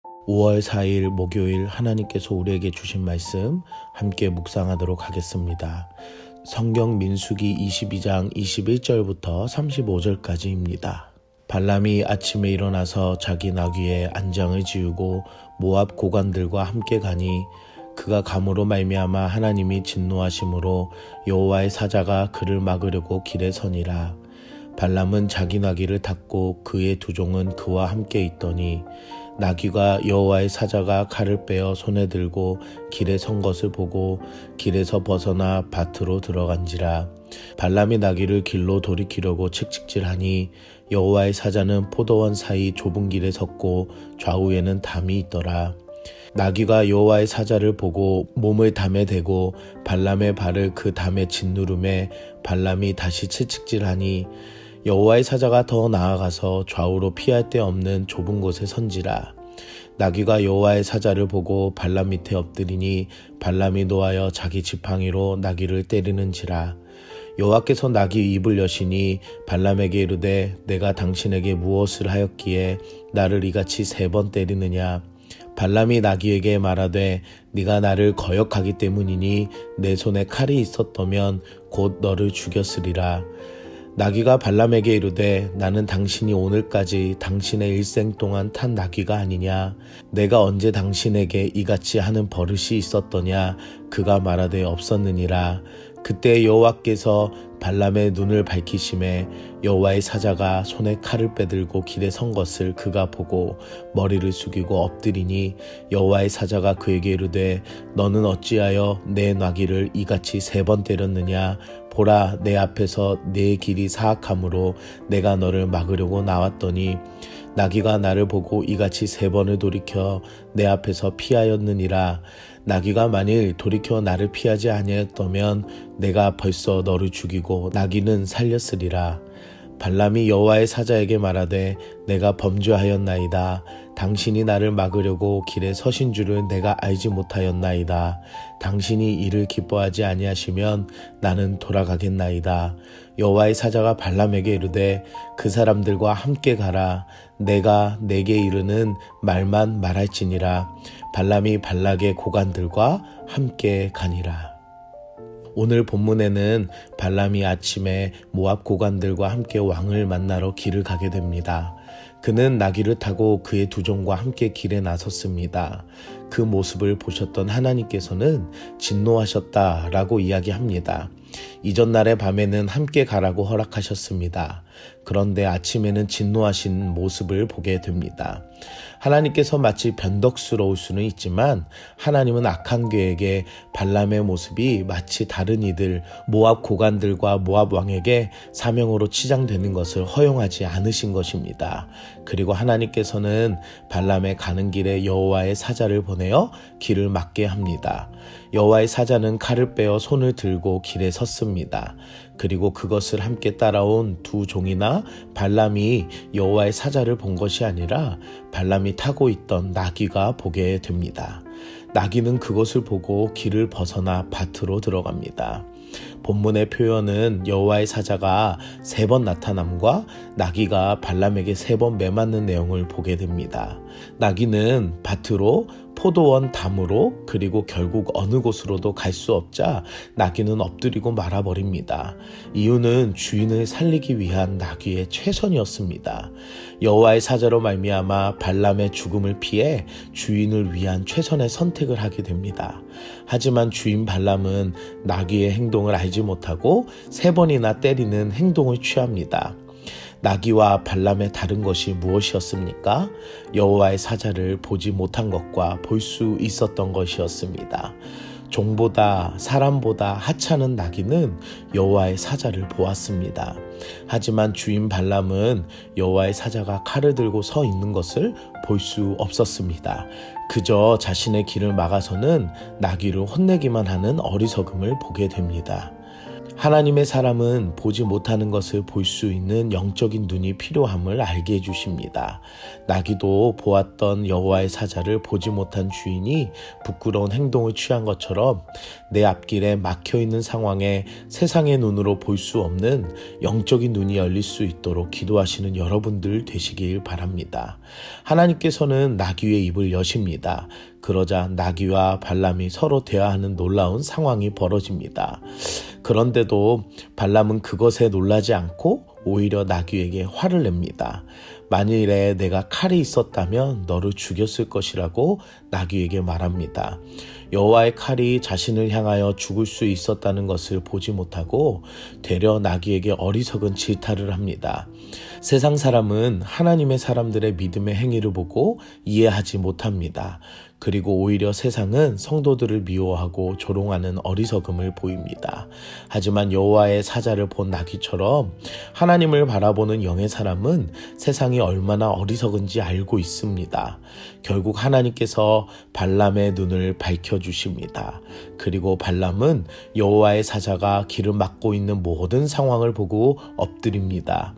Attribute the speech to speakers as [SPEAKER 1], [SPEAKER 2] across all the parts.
[SPEAKER 1] 5월 4일 목요일 하나님께서 우리에게 주신 말씀 함께 묵상하도록 하겠습니다. 성경 민수기 22장 21절부터 35절까지입니다. 발람이 아침에 일어나서 자기 나귀에 안장을 지우고 모압 고관들과 함께 가니 그가 감으로 말미암아 하나님이 진노하심으로 여호와의 사자가 그를 막으려고 길에 서니라. 발람은 자기 나귀를 탔고 그의 두 종은 그와 함께 있더니 나귀가 여호와의 사자가 칼을 빼어 손에 들고 길에 선 것을 보고 길에서 벗어나 밭으로 들어간지라. 발람이 나귀를 길로 돌이키려고 칙칙질하니 여호와의 사자는 포도원 사이 좁은 길에 섰고 좌우에는 담이 있더라. 나귀가 여호와의 사자를 보고 몸을 담에 대고 발람의 발을 그 담에 짓누름에 발람이 다시 채찍질하니 여호와의 사자가 더 나아가서 좌우로 피할 데 없는 좁은 곳에 선지라. 나귀가 여호와의 사자를 보고 발람 밑에 엎드리니 발람이 노하여 자기 지팡이로 나귀를 때리는지라. 여호와께서 나귀 입을 여시니 발람에게 이르되 내가 당신에게 무엇을 하였기에 나를 이같이 3번 때리느냐. 발람이 나귀에게 말하되 네가 나를 거역하기 때문이니 내 손에 칼이 있었더면 곧 너를 죽였으리라. 나귀가 발람에게 이르되 나는 당신이 오늘까지 당신의 일생 동안 탄 나귀가 아니냐. 내가 언제 당신에게 이같이 하는 버릇이 있었더냐. 그가 말하되 없었느니라. 그때 여호와께서 발람의 눈을 밝히심에 여호와의 사자가 손에 칼을 빼들고 길에 선 것을 그가 보고 머리를 숙이고 엎드리니 여호와의 사자가 그에게 이르되 너는 어찌하여 내 나귀를 이같이 3번 때렸느냐. 보라, 내 앞에서 내 길이 사악함으로 내가 너를 막으려고 나왔더니 나귀가 나를 보고 이같이 3번을 돌이켜 내 앞에서 피하였느니라. 나귀가 만일 돌이켜 나를 피하지 아니하였다면 내가 벌써 너를 죽이고 나귀는 살렸으리라. 발람이 여호와의 사자에게 말하되 내가 범죄하였나이다. 당신이 나를 막으려고 길에 서신 줄을 내가 알지 못하였나이다. 당신이 이를 기뻐하지 아니하시면 나는 돌아가겠나이다. 여호와의 사자가 발람에게 이르되 그 사람들과 함께 가라. 내가 내게 이르는 말만 말할지니라. 발람이 발락의 고관들과 함께 가니라. 오늘 본문에는 발람이 아침에 모압 고관들과 함께 왕을 만나러 길을 가게 됩니다. 그는 나귀를 타고 그의 두 종과 함께 길에 나섰습니다. 그 모습을 보셨던 하나님께서는 진노하셨다라고 이야기합니다. 이전날의 밤에는 함께 가라고 허락하셨습니다. 그런데 아침에는 진노하신 모습을 보게 됩니다. 하나님께서 마치 변덕스러울 수는 있지만 하나님은 악한 계획에 발람의 모습이 마치 다른 이들 모압 고관들과 모압 왕에게 사명으로 치장되는 것을 허용하지 않으신 것입니다. 그리고 하나님께서는 발람의 가는 길에 여호와의 사자를 보내어 길을 막게 합니다. 여호와의 사자는 칼을 빼어 손을 들고 길에 섰습니다. 그리고 그것을 함께 따라온 두 종이나 발람이 여호와의 사자를 본 것이 아니라 발람이 타고 있던 나귀가 보게 됩니다. 나귀는 그것을 보고 길을 벗어나 밭으로 들어갑니다. 본문의 표현은 여호와의 사자가 3번 나타남과 나귀가 발람에게 3번 매맞는 내용을 보게 됩니다. 나귀는 밭으로, 포도원 담으로, 그리고 결국 어느 곳으로도 갈 수 없자 나귀는 엎드리고 말아버립니다. 이유는 주인을 살리기 위한 나귀의 최선이었습니다. 여호와의 사자로 말미암아 발람의 죽음을 피해 주인을 위한 최선의 선택을 하게 됩니다. 하지만 주인 발람은 나귀의 행동을 알지 못하고 3번이나 때리는 행동을 취합니다. 나귀와 발람의 다른 것이 무엇이었습니까? 여호와의 사자를 보지 못한 것과 볼 수 있었던 것이었습니다. 종보다 사람보다 하찮은 나귀는 여호와의 사자를 보았습니다. 하지만 주인 발람은 여호와의 사자가 칼을 들고 서 있는 것을 볼 수 없었습니다. 그저 자신의 길을 막아서는 나귀를 혼내기만 하는 어리석음을 보게 됩니다. 하나님의 사람은 보지 못하는 것을 볼 수 있는 영적인 눈이 필요함을 알게 해주십니다. 나귀도 보았던 여호와의 사자를 보지 못한 주인이 부끄러운 행동을 취한 것처럼 내 앞길에 막혀있는 상황에 세상의 눈으로 볼 수 없는 영적인 눈이 열릴 수 있도록 기도하시는 여러분들 되시길 바랍니다. 하나님께서는 나귀의 입을 여십니다. 그러자 나귀와 발람이 서로 대화하는 놀라운 상황이 벌어집니다. 그런데도 발람은 그것에 놀라지 않고 오히려 나귀에게 화를 냅니다. 만일에 내가 칼이 있었다면 너를 죽였을 것이라고 나귀에게 말합니다. 여호와의 칼이 자신을 향하여 죽을 수 있었다는 것을 보지 못하고 되려 나귀에게 어리석은 질타를 합니다. 세상 사람은 하나님의 사람들의 믿음의 행위를 보고 이해하지 못합니다. 그리고 오히려 세상은 성도들을 미워하고 조롱하는 어리석음을 보입니다. 하지만 여호와의 사자를 본 나귀처럼 하나님을 바라보는 영의 사람은 세상이 얼마나 어리석은지 알고 있습니다. 결국 하나님께서 발람의 눈을 밝혀주십니다. 그리고 발람은 여호와의 사자가 길을 막고 있는 모든 상황을 보고 엎드립니다.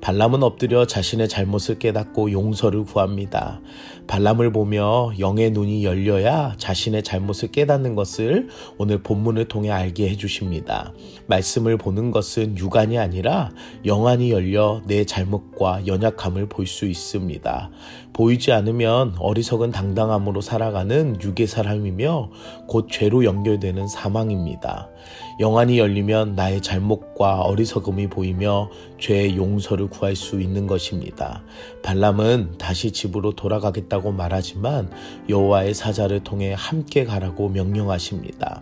[SPEAKER 1] 발람은 엎드려 자신의 잘못을 깨닫고 용서를 구합니다. 발람을 보며 영의 눈이 열려야 자신의 잘못을 깨닫는 것을 오늘 본문을 통해 알게 해주십니다. 말씀을 보는 것은 육안이 아니라 영안이 열려 내 잘못과 연약함을 볼 수 있습니다. 보이지 않으면 어리석은 당당함으로 살아가는 육의 사람이며 곧 죄로 연결되는 사망입니다. 영안이 열리면 나의 잘못과 어리석음이 보이며 죄의 용서를 구할 수 있는 것입니다. 발람은 다시 집으로 돌아가겠다고 말하지만 여호와의 사자를 통해 함께 가라고 명령하십니다.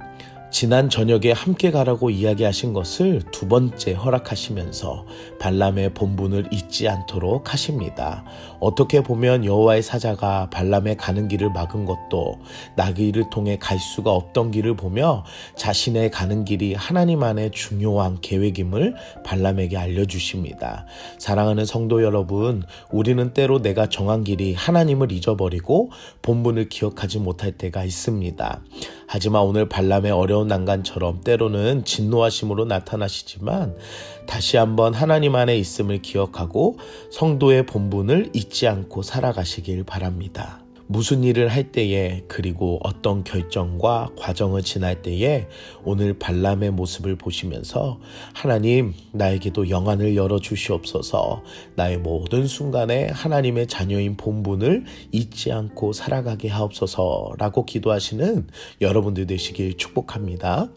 [SPEAKER 1] 지난 저녁에 함께 가라고 이야기하신 것을 두 번째 허락하시면서 발람의 본분을 잊지 않도록 하십니다. 어떻게 보면 여호와의 사자가 발람의 가는 길을 막은 것도 나귀를 통해 갈 수가 없던 길을 보며 자신의 가는 길이 하나님 안의 중요한 계획임을 발람에게 알려주십니다. 사랑하는 성도 여러분, 우리는 때로 내가 정한 길이 하나님을 잊어버리고 본분을 기억하지 못할 때가 있습니다. 하지만 오늘 발람의 어려운 난간처럼 때로는 진노하심으로 나타나시지만 다시 한번 하나님 안에 있음을 기억하고 성도의 본분을 잊지 않고 살아가시길 바랍니다. 무슨 일을 할 때에 그리고 어떤 결정과 과정을 지날 때에 오늘 발람의 모습을 보시면서 하나님 나에게도 영안을 열어주시옵소서, 나의 모든 순간에 하나님의 자녀인 본분을 잊지 않고 살아가게 하옵소서 라고 기도하시는 여러분들 되시길 축복합니다.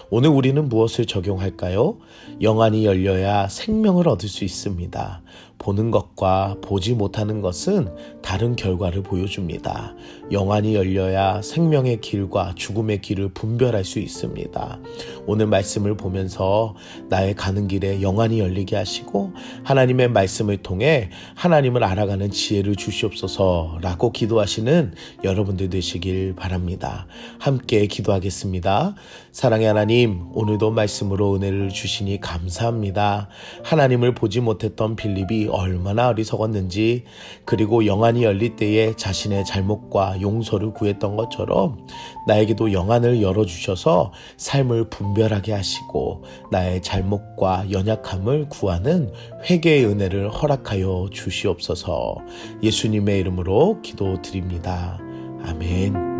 [SPEAKER 1] 오늘 우리는 무엇을 적용할까요? 영안이 열려야 생명을 얻을 수 있습니다. 보는 것과 보지 못하는 것은 다른 결과를 보여줍니다. 영안이 열려야 생명의 길과 죽음의 길을 분별할 수 있습니다. 오늘 말씀을 보면서 나의 가는 길에 영안이 열리게 하시고 하나님의 말씀을 통해 하나님을 알아가는 지혜를 주시옵소서라고 기도하시는 여러분들 되시길 바랍니다. 함께 기도하겠습니다. 사랑의 하나님, 오늘도 말씀으로 은혜를 주시니 감사합니다. 하나님을 보지 못했던 빌립이 얼마나 어리석었는지, 그리고 영안이 열릴 때에 자신의 잘못과 용서를 구했던 것처럼 나에게도 영안을 열어주셔서 삶을 분별하게 하시고 나의 잘못과 연약함을 구하는 회개의 은혜를 허락하여 주시옵소서. 예수님의 이름으로 기도드립니다. 아멘.